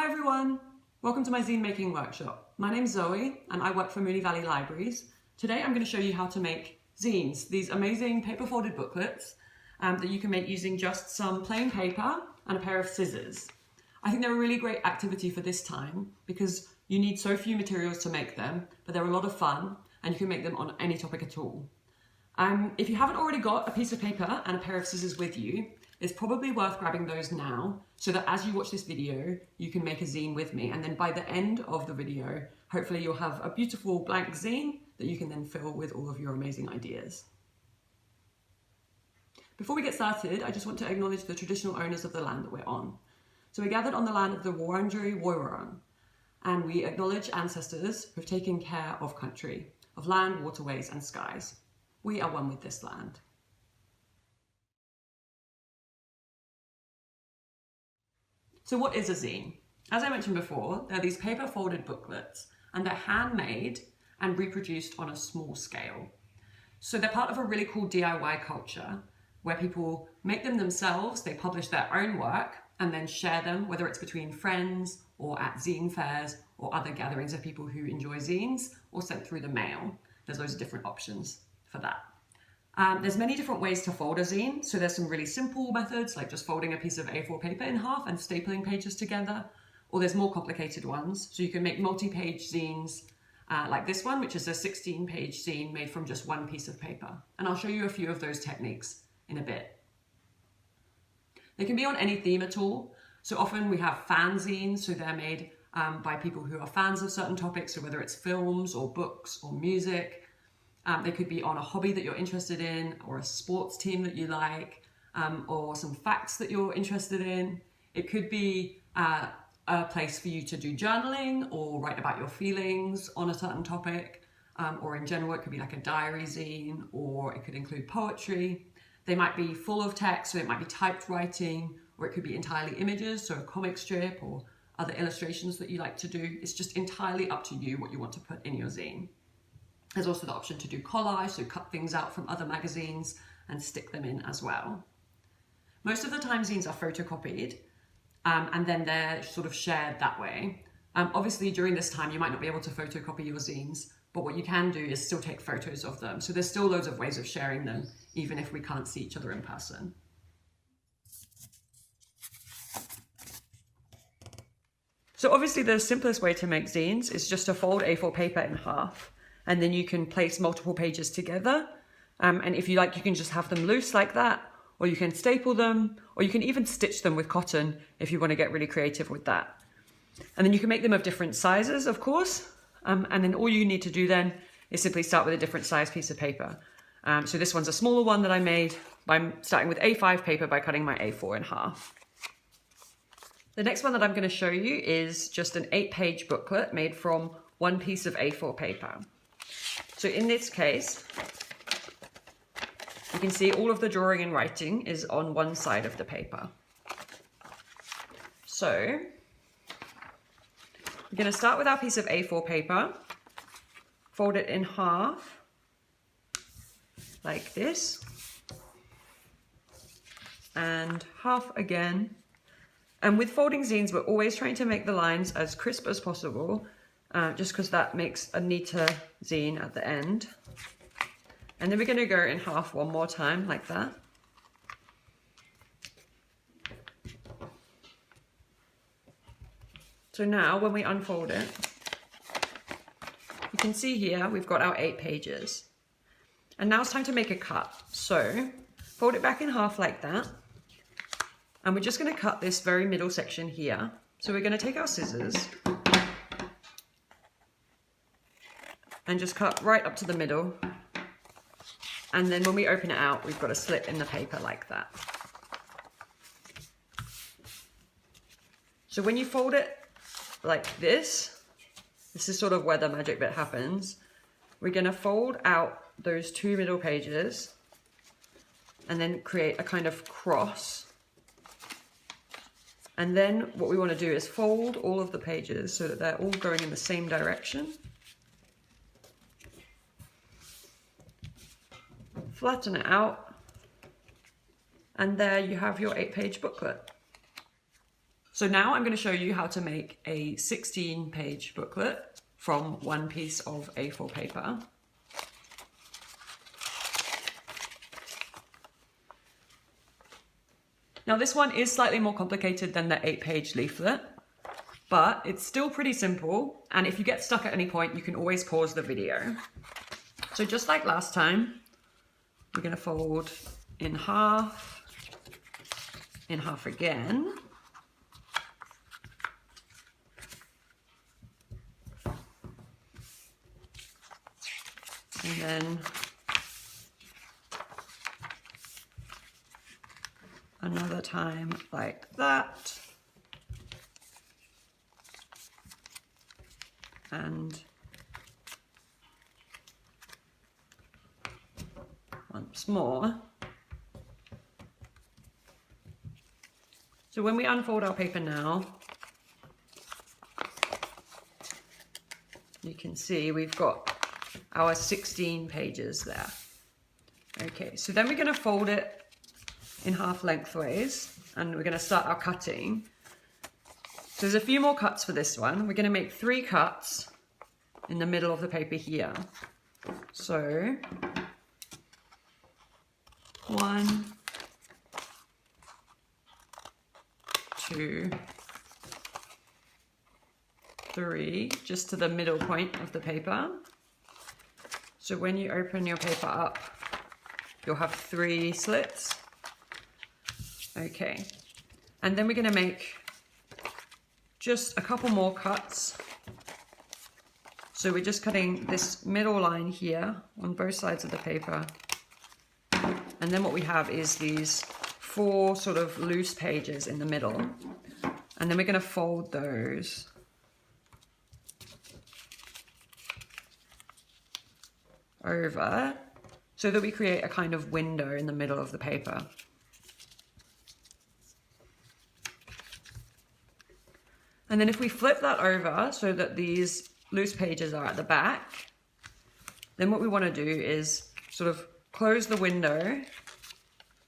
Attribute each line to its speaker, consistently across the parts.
Speaker 1: Hi everyone, welcome to my zine making workshop. My name's Zoe and I work for Moonee Valley Libraries. Today I'm going to show you how to make zines, these amazing paper folded booklets that you can make using just some plain paper and a pair of scissors. I think they're a really great activity for this time because you need so few materials to make them, but they're a lot of fun and you can make them on any topic at all. If you haven't already got a piece of paper and a pair of scissors with you, it's probably worth grabbing those now so that as you watch this video, you can make a zine with me. And then by the end of the video, hopefully you'll have a beautiful blank zine that you can then fill with all of your amazing ideas. Before we get started, I just want to acknowledge the traditional owners of the land that we're on. So we're gathered on the land of the Wurundjeri Woiwurrung, and we acknowledge ancestors who've taken care of country, of land, waterways, and skies. We are one with this land. So what is a zine? As I mentioned before, they're these paper folded booklets and they're handmade and reproduced on a small scale. So they're part of a really cool DIY culture where people make them themselves, they publish their own work and then share them, whether it's between friends or at zine fairs or other gatherings of people who enjoy zines or sent through the mail. There's loads of different options for that. There's many different ways to fold a zine. So there's some really simple methods like just folding a piece of A4 paper in half and stapling pages together, or there's more complicated ones. So you can make multi-page zines like this one, which is a 16-page zine made from just one piece of paper. And I'll show you a few of those techniques in a bit. They can be on any theme at all. So often we have fan zines, so they're made by people who are fans of certain topics, so whether it's films or books or music. They could be on a hobby that you're interested in, or a sports team that you like, or some facts that you're interested in. It could be a place for you to do journaling or write about your feelings on a certain topic, or in general it could be like a diary zine, or it could include poetry. They might be full of text, so it might be typed writing, or it could be entirely images, so a comic strip or other illustrations that you like to do. It's just entirely up to you what you want to put in your zine. There's also the option to do collage, so cut things out from other magazines and stick them in as well. Most of the time zines are photocopied and then they're sort of shared that way. Obviously during this time you might not be able to photocopy your zines, but what you can do is still take photos of them. So there's still loads of ways of sharing them, even if we can't see each other in person. So obviously the simplest way to make zines is just to fold A4 paper in half. And then you can place multiple pages together. And if you like, you can just have them loose like that, or you can staple them, or you can even stitch them with cotton if you want to get really creative with that. And then you can make them of different sizes, of course. And then all you need to do then is simply start with a different size piece of paper. So this one's a smaller one that I made by starting with A5 paper by cutting my A4 in half. The next one that I'm going to show you is just an 8-page booklet made from one piece of A4 paper. So in this case, you can see all of the drawing and writing is on one side of the paper. So we're going to start with our piece of A4 paper, fold it in half like this, and half again. And with folding zines, we're always trying to make the lines as crisp as possible, just because that makes a neater zine at the end. And then we're going to go in half one more time like that. So now when we unfold it, you can see here we've got our 8 pages. And now it's time to make a cut. So fold it back in half like that. And we're just going to cut this very middle section here. So we're going to take our scissors and just cut right up to the middle. And then when we open it out, we've got a slit in the paper like that. So when you fold it like this is sort of where the magic bit happens. We're going to fold out those 2 middle pages and then create a kind of cross. And then what we want to do is fold all of the pages so that they're all going in the same direction. Flatten it out, and there you have your 8-page booklet. So now I'm going to show you how to make a 16-page booklet from one piece of A4 paper. Now this one is slightly more complicated than the 8-page leaflet, but it's still pretty simple. And if you get stuck at any point, you can always pause the video. So just like last time, we're going to fold in half again. And then another time like that. And once more. So when we unfold our paper now, you can see we've got our 16 pages there. Okay, so then we're going to fold it in half lengthways and we're going to start our cutting. So there's a few more cuts for this one. We're going to make 3 cuts in the middle of the paper here. So 1, 2, 3, just to the middle point of the paper. So when you open your paper up, you'll have 3 slits. Okay, and then we're going to make just a couple more cuts. So we're just cutting this middle line here on both sides of the paper. And then what we have is these 4 sort of loose pages in the middle. And then we're going to fold those over so that we create a kind of window in the middle of the paper. And then if we flip that over so that these loose pages are at the back, then what we want to do is sort of close the window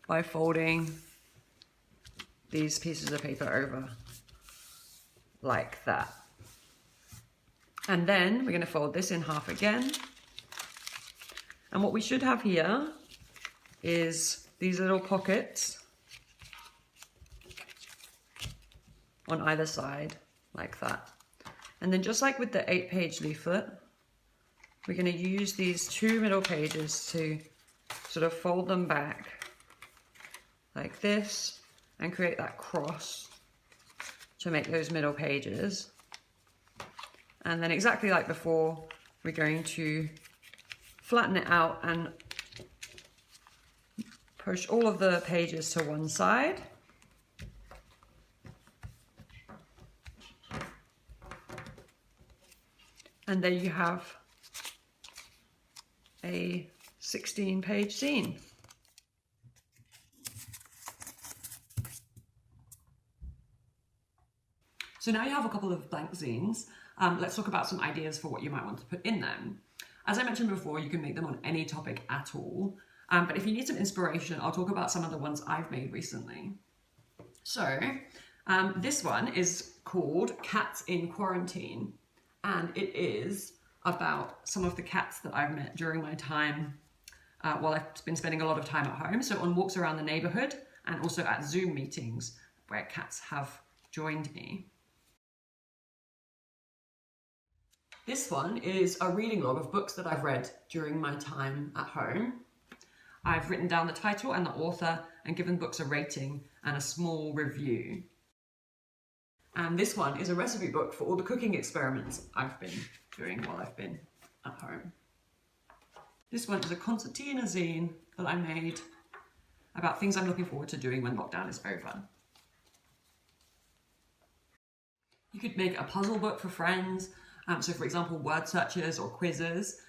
Speaker 1: by folding these pieces of paper over like that. And then we're going to fold this in half again. And what we should have here is these little pockets on either side, like that. And then just like with the 8-page leaflet, we're going to use these 2 middle pages to sort of fold them back like this and create that cross to make those middle pages. And then exactly like before, we're going to flatten it out and push all of the pages to one side. And there you have a 16-page zine. So now you have a couple of blank zines. Let's talk about some ideas for what you might want to put in them. As I mentioned before, you can make them on any topic at all. But if you need some inspiration, I'll talk about some of the ones I've made recently. So this one is called Cats in Quarantine. And it is about some of the cats that I've met during my time while I've been spending a lot of time at home. So on walks around the neighborhood and also at Zoom meetings where cats have joined me. This one is a reading log of books that I've read during my time at home. I've written down the title and the author and given books a rating and a small review. And this one is a recipe book for all the cooking experiments I've been doing while I've been at home. This one is a concertina zine that I made about things I'm looking forward to doing when lockdown is over. You could make a puzzle book for friends. So for example, word searches or quizzes,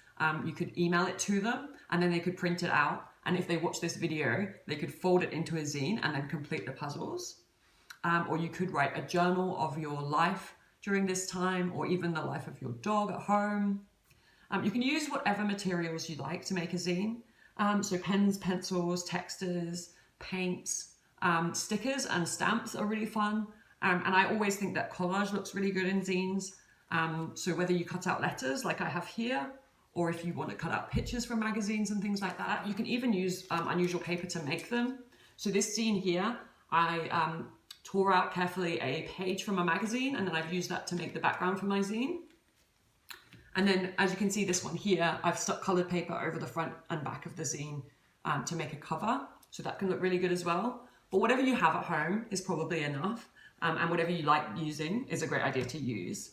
Speaker 1: you could email it to them and then they could print it out. And if they watch this video, they could fold it into a zine and then complete the puzzles. Or you could write a journal of your life during this time, or even the life of your dog at home. You can use whatever materials you like to make a zine. So pens, pencils, textures, paints, stickers and stamps are really fun. And I always think that collage looks really good in zines. So whether you cut out letters like I have here, or if you want to cut out pictures from magazines and things like that, you can even use unusual paper to make them. So this zine here, I tore out carefully a page from a magazine, and then I've used that to make the background for my zine. And then, as you can see, this one here, I've stuck colored paper over the front and back of the zine to make a cover. So that can look really good as well. But whatever you have at home is probably enough. And whatever you like using is a great idea to use.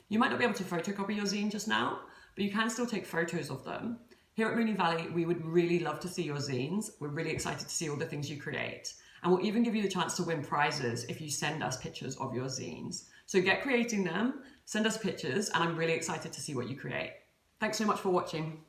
Speaker 1: You might not be able to photocopy your zine just now, but you can still take photos of them. Here at Moonee Valley, we would really love to see your zines. We're really excited to see all the things you create. And we'll even give you the chance to win prizes if you send us pictures of your zines. So get creating them, send us pictures, and I'm really excited to see what you create. Thanks so much for watching.